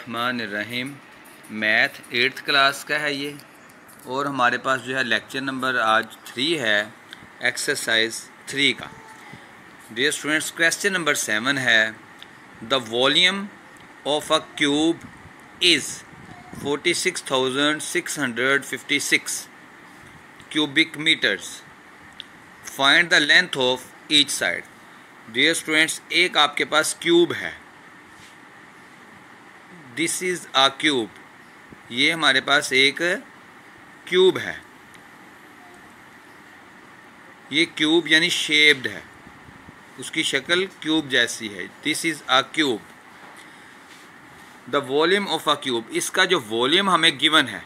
Rahman math 8th class का है ये, और हमारे पास जो है लेक्चर नंबर आज 3 है एक्सरसाइज 3 का। डियर स्टूडेंट्स, क्वेश्चन नंबर 7 है the volume of a cube is 46,656 cubic metres, find the length of each side. Dear students, एक आपके पास क्यूब है, दिस इज़ आ क्यूब, ये हमारे पास एक क्यूब है, ये क्यूब यानी शेप्ड है, उसकी शक्ल क्यूब जैसी है। This is a cube. The volume of a cube, इसका जो वॉल्यूम हमें गिवन है,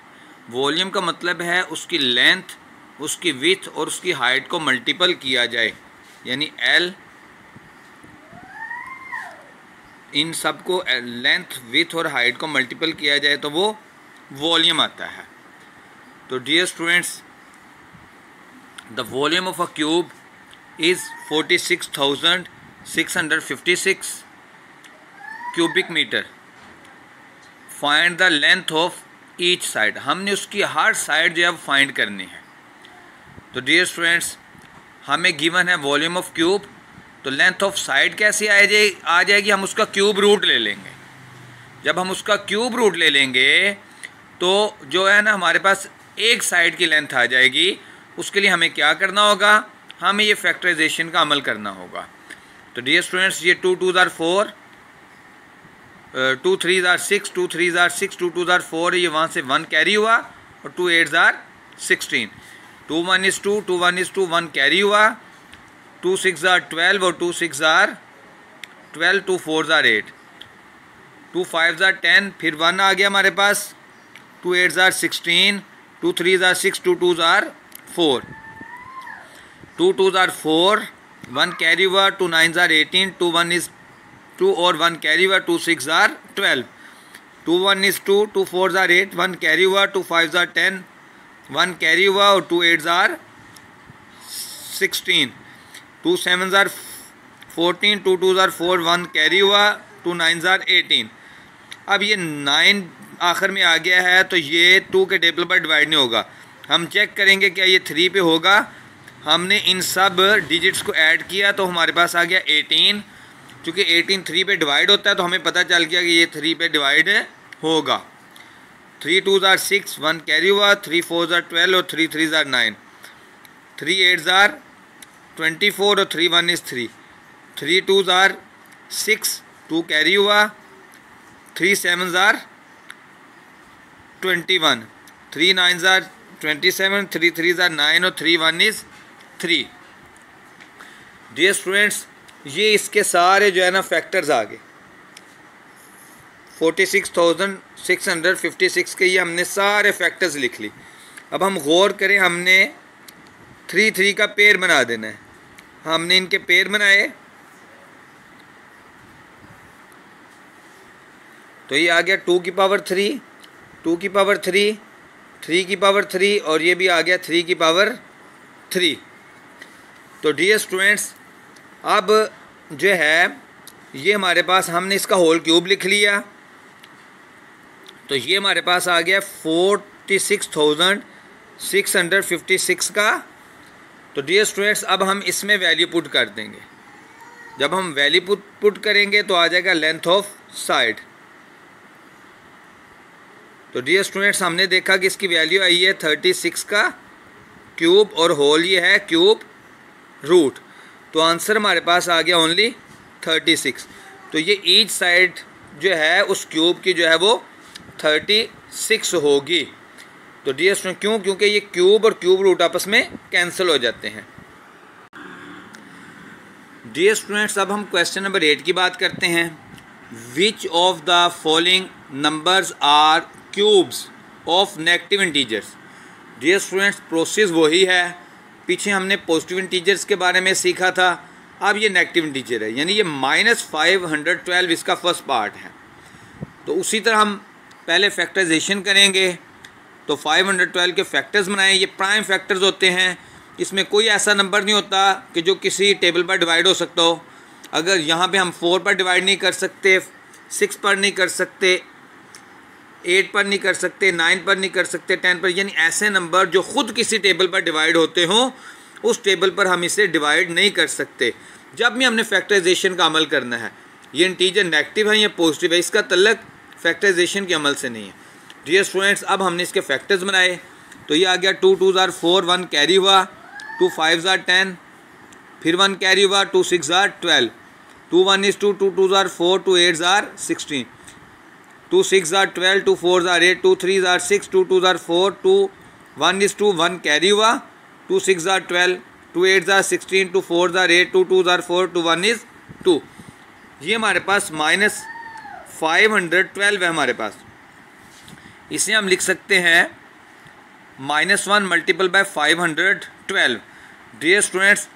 वॉल्यूम का मतलब है उसकी लेंथ, उसकी विड्थ और उसकी हाइट को मल्टीपल किया जाए, यानी एल, इन सब को लेंथ, विड्थ और हाइट को मल्टीपल किया जाए तो वो वॉल्यूम आता है। तो dear students, the volume of a cube is 46,656 cubic metre. Find the length of each side, हमने उसकी हर साइड जो है फाइंड करनी है। तो डियर स्टूडेंट्स, हमें गिवन है वॉल्यूम ऑफ क्यूब, तो लेंथ ऑफ साइड कैसे आ जाएगी, हम उसका क्यूब रूट ले लेंगे। जब हम उसका क्यूब रूट ले लेंगे तो जो है ना हमारे पास एक साइड की लेंथ आ जाएगी। उसके लिए हमें क्या करना होगा, हमें ये फैक्टराइजेशन का अमल करना होगा। तो डियर स्टूडेंट्स, ये 2 2s are 4, 2 3s are 6, 2 3s are 6, 2 2s are 4, ये वहाँ से 1 कैरी हुआ, और 2 8s are 16, 2 1 is 2, 2 1 is 2, 1 carry हुआ, 2 6s are 12 और 2 6s are 12, 2 4s are 8, 2 5s are 10, फिर 1 आ गया हमारे पास, 2 8s are 16, 2 3s are 6, 2 2s are 4, 2 2s are 4, 1 carry हुआ, 2 9s are 18, 2 1 is 2 और 1 कैरी हुआ, 2 6 are 12, 2 1 is 2, 2 4s are 8, 1 carry हुआ, 2 5s are 10, 1 carry हुआ और 2 8s are 16, 2 7s are 14, 2 2s are 4, 1 carry हुआ, 2 9s are 18। अब ये 9 आखिर में आ गया है, तो ये 2 के टेबल पर डिवाइड नहीं होगा। हम चेक करेंगे क्या ये 3 पे होगा। हमने इन सब डिजिट्स को ऐड किया तो हमारे पास आ गया 18। चूँकि 18 3 पे डिवाइड होता है तो हमें पता चल गया कि ये 3 पे डिवाइड होगा। 3 2s are 6, 1 कैरी हुआ, 3 4s are 12 और 3 3s are 9, 3 8s are 24 और 3 1 is 3, 3 2s are 6, 2 कैरी हुआ, 3 7s are 21, 3 9s are 27, 3 3s are 9 और 3 1 is 3। डियर स्टूडेंट्स, ये इसके सारे जो है ना फैक्टर्स आ गए, 46,656 के ये हमने सारे फैक्टर्स लिख ली। अब हम गौर करें, हमने 3 3 का पेयर बना देना है। हमने इनके पेयर बनाए तो ये आ गया 2 की पावर 3, 2 की पावर 3, 3 की पावर 3 और ये भी आ गया 3 की पावर 3। तो डियर स्टूडेंट्स, अब जो है ये हमारे पास, हमने इसका होल क्यूब लिख लिया, तो ये हमारे पास आ गया 46,656 का। तो डियर स्टूडेंट्स, अब हम इसमें वैल्यू पुट कर देंगे। जब हम वैल्यू पुट करेंगे तो आ जाएगा लेंथ ऑफ साइड। तो डियर स्टूडेंट्स, हमने देखा कि इसकी वैल्यू आई है 36 का क्यूब और होल ये है क्यूब रूट, तो आंसर हमारे पास आ गया ओनली 36। तो ये ईच साइड जो है उस क्यूब की जो है वो 36 होगी। तो डियर स्टूडेंट, क्यों? क्योंकि ये क्यूब और क्यूब रूट आपस में कैंसिल हो जाते हैं। डियर स्टूडेंट्स, अब हम क्वेश्चन नंबर 8 की बात करते हैं। Which of the following numbers are cubes of negative integers. Dear students, process वही है, पीछे हमने पॉजिटिव इंटीजर्स के बारे में सीखा था, अब ये नेगेटिव इंटीजर है, यानी ये -512 इसका फर्स्ट पार्ट है। तो उसी तरह हम पहले फैक्टराइजेशन करेंगे, तो 512 के फैक्टर्स बनाएं। ये प्राइम फैक्टर्स होते हैं, इसमें कोई ऐसा नंबर नहीं होता कि जो किसी टेबल पर डिवाइड हो सकता हो। अगर यहाँ पे हम 4 पर डिवाइड नहीं कर सकते, 6 पर नहीं कर सकते, 8 पर नहीं कर सकते, 9 पर नहीं कर सकते, 10 पर, यानी ऐसे नंबर जो ख़ुद किसी टेबल पर डिवाइड होते हों उस टेबल पर हम इसे डिवाइड नहीं कर सकते जब भी हमने फैक्टराइजेशन का अमल करना है। ये इंटीजर नेगेटिव है या पॉजिटिव है, इसका तल्लक फैक्टराइजेशन के अमल से नहीं है। डियर स्टूडेंट्स, अब हमने इसके फैक्टर्स बनाए तो ये आ गया 2 2s are 4, 1 कैरी हुआ, 2 5s are 10, फिर 1 कैरी हुआ, 2 6s are 12, 2 1 is 2, 2 2s are 4, 2 8s are 16, 2 6s are 12, 2 4s are 8, 2 3s are 6, 2 2s are 4, 2 1 is 2, 1 carry हुआ, 2 6s are 12, 2 8s are 16, 2 4s are 8, 2 2s are 4, 2 1 is 2। ये हमारे पास -512 है हमारे पास। इसे हम लिख सकते हैं -1 मल्टीपल बाय 512। डियर स्टूडेंट्स,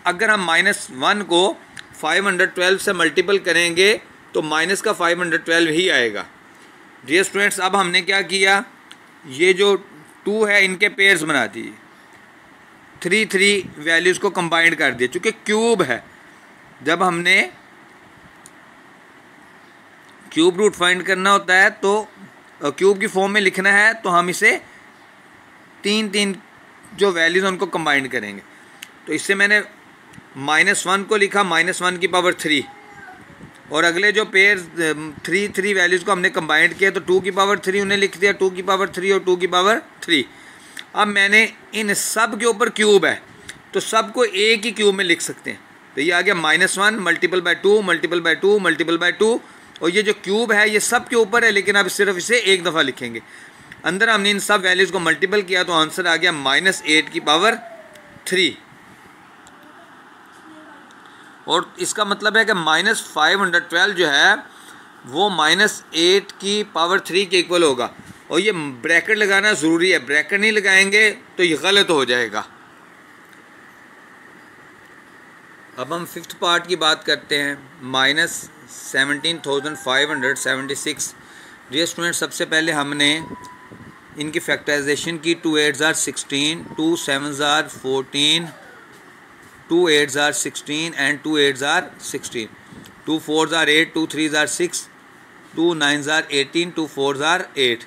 अगर हम -1 को 512 से मल्टीपल करेंगे तो माइनस का 512 ही आएगा। डियर स्टूडेंट्स, अब हमने क्या किया, ये जो 2 है इनके पेयर्स बना दिए, 3 3 वैल्यूज़ को कंबाइंड कर दिए। चूँकि क्यूब है, जब हमने क्यूब रूट फाइंड करना होता है तो क्यूब की फॉर्म में लिखना है तो हम इसे 3 3 जो वैल्यूज़ उनको कंबाइंड करेंगे। तो इससे मैंने -1 को लिखा -1 की पावर 3, और अगले जो पेयर 3 3 वैल्यूज़ को हमने कंबाइंड किया तो 2 की पावर 3 उन्हें लिख दिया, 2 की पावर 3 और 2 की पावर 3। अब मैंने इन सब के ऊपर क्यूब है तो सब को एक ही क्यूब में लिख सकते हैं। तो ये आ गया -1 multiple bye 2 multiple bye 2 multiple bye 2, और ये जो क्यूब है ये सब के ऊपर है, लेकिन अब सिर्फ इसे एक दफ़ा लिखेंगे। अंदर हमने इन सब वैल्यूज़ को मल्टीपल किया तो आंसर आ गया -8 की पावर 3, और इसका मतलब है कि -512 जो है वो -8 की पावर 3 के इक्वल होगा। और ये ब्रैकेट लगाना ज़रूरी है, ब्रैकेट नहीं लगाएंगे तो ये गलत हो जाएगा। अब हम 5th पार्ट की बात करते हैं, -17,576। डियर स्टूडेंट, सबसे पहले हमने इनकी फैक्टराइजेशन की। 2 8s are 16, 2 7s are 14, 2 8s are 16 and 2 8s are 16, 2 4s are 8, 2 3s are 6, 2 9s are 18, 2 4s are 8,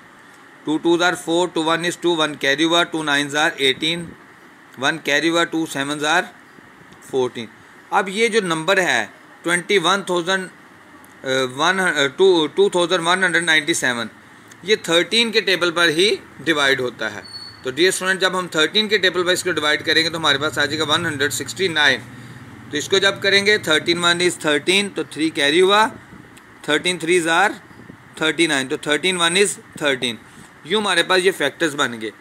2 2s are 4, 2 1 is 2, 1 carry हुआ, 2 9s are 18, 1 carry हुआ, 2 7s are 14। अब ये जो नंबर है 2197 ये 13 के टेबल पर ही डिवाइड होता है। तो डियर स्टूडेंट, जब हम 13 के टेबल पर इसको डिवाइड करेंगे तो हमारे पास आ जाएगा 169। तो इसको जब करेंगे 13 1 is 13, तो 3 कैरी हुआ, 13 3s are 39, तो 13 1 is 13। यूँ हमारे पास ये फैक्टर्स बन गए।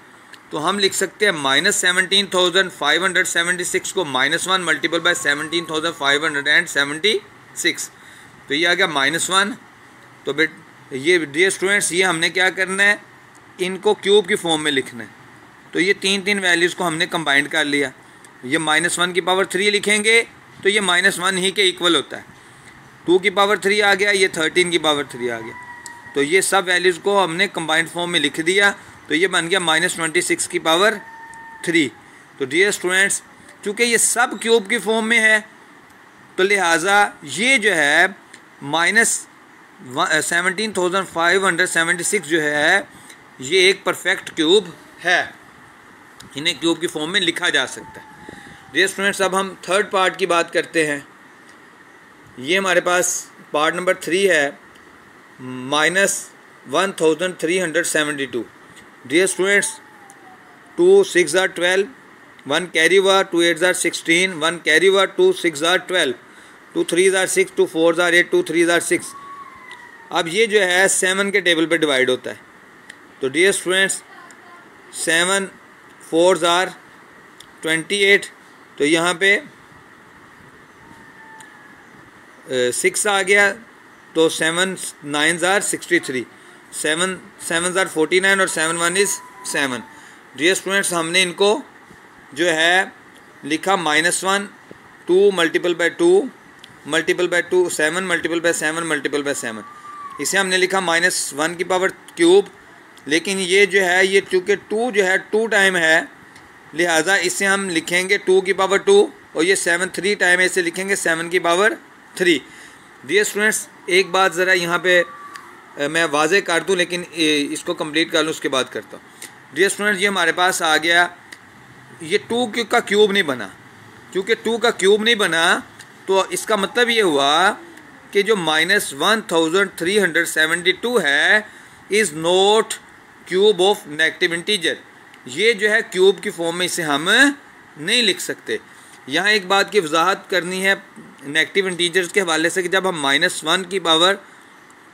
तो हम लिख सकते हैं -17,576 को -1 मल्टीपल बाय 17,576, तो ये आ गया -1। तो बेट ये डियर स्टूडेंट्स, ये हमने क्या करना है, इनको क्यूब की फॉर्म में लिखना है। तो ये 3 3 वैल्यूज़ को हमने कंबाइंड कर लिया। ये -1 की पावर 3 लिखेंगे तो ये -1 ही के इक्वल होता है। 2 की पावर 3 आ गया, ये 13 की पावर 3 आ गया। तो ये सब वैल्यूज़ को हमने कंबाइंड फॉर्म में लिख दिया, तो ये बन गया -26 की पावर 3। तो डियर स्टूडेंट्स, चूँकि ये सब क्यूब की फॉर्म में है तो लिहाजा ये जो है -17,576 जो है ये एक परफेक्ट क्यूब है, इन्हें क्यूब की फॉर्म में लिखा जा सकता है। डियर स्टूडेंट्स, अब हम 3rd पार्ट की बात करते हैं। ये हमारे पास पार्ट नंबर 3 है, -1372। Dear students, 2 6s are 12, 1 carry हुआ, 2 8s are 16, 1 कैरी हुआ, 2 6s are 12, 2 3s are 6, 2 4s are 8, 2 3s are 6। अब ये जो है 7 के टेबल पे डिवाइड होता है। तो डियर स्टूडेंट्स, 7 4s are 28, तो यहाँ पे 6 आ गया, तो 7 9s are 63, 7 7s are 49 और 7 1 is 7। डियर स्टूडेंट्स, हमने इनको जो है लिखा -1 2 multiple bye 2 multiple bye 2 7 multiple bye 7 multiple bye 7। इसे हमने लिखा -1 की पावर क्यूब, लेकिन ये जो है ये चूँकि 2 जो है 2 टाइम है, लिहाजा इसे हम लिखेंगे 2 की पावर 2, और ये 7 3 टाइम है, इसे लिखेंगे 7 की पावर 3। डियर स्टूडेंट्स, एक बात ज़रा यहाँ पे मैं वाज़े कर दूँ लेकिन इसको कंप्लीट कर लूँ उसके बाद करता हूँ। डियर स्टूडेंट, ये हमारे पास आ गया, ये 2 का क्यूब नहीं बना। क्योंकि 2 का क्यूब नहीं बना तो इसका मतलब ये हुआ कि जो -1372 है is not cube of negative integer. ये जो है क्यूब की फॉर्म में इसे हम नहीं लिख सकते। यहाँ एक बात की वजाहत करनी है नेगेटिव इंटीजर्स के हवाले से कि जब हम -1 की पावर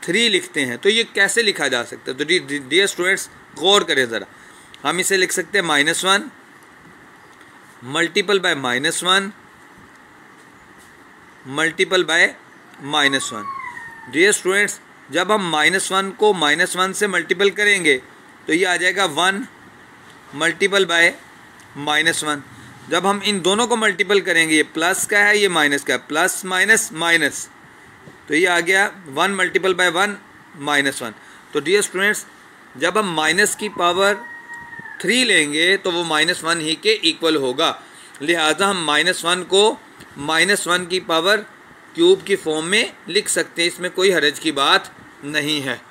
3 लिखते हैं तो ये कैसे लिखा जा सकता है। तो डियर स्टूडेंट्स गौर करें ज़रा, हम इसे लिख सकते हैं -1 multiple by -1 multiple by -1। Dear students, जब हम -1 को -1 से मल्टीपल करेंगे तो ये आ जाएगा 1 मल्टीपल बाय -1। जब हम इन दोनों को मल्टीपल करेंगे, ये प्लस का है ये माइनस का है, प्लस माइनस माइनस, तो ये आ गया 1 मल्टीपल बाय 1 -1। तो डियर स्टूडेंट्स, जब हम माइनस की पावर 3 लेंगे तो वो -1 ही के इक्वल होगा। लिहाजा हम -1 को -1 की पावर क्यूब की फॉर्म में लिख सकते हैं, इसमें कोई हरज की बात नहीं है।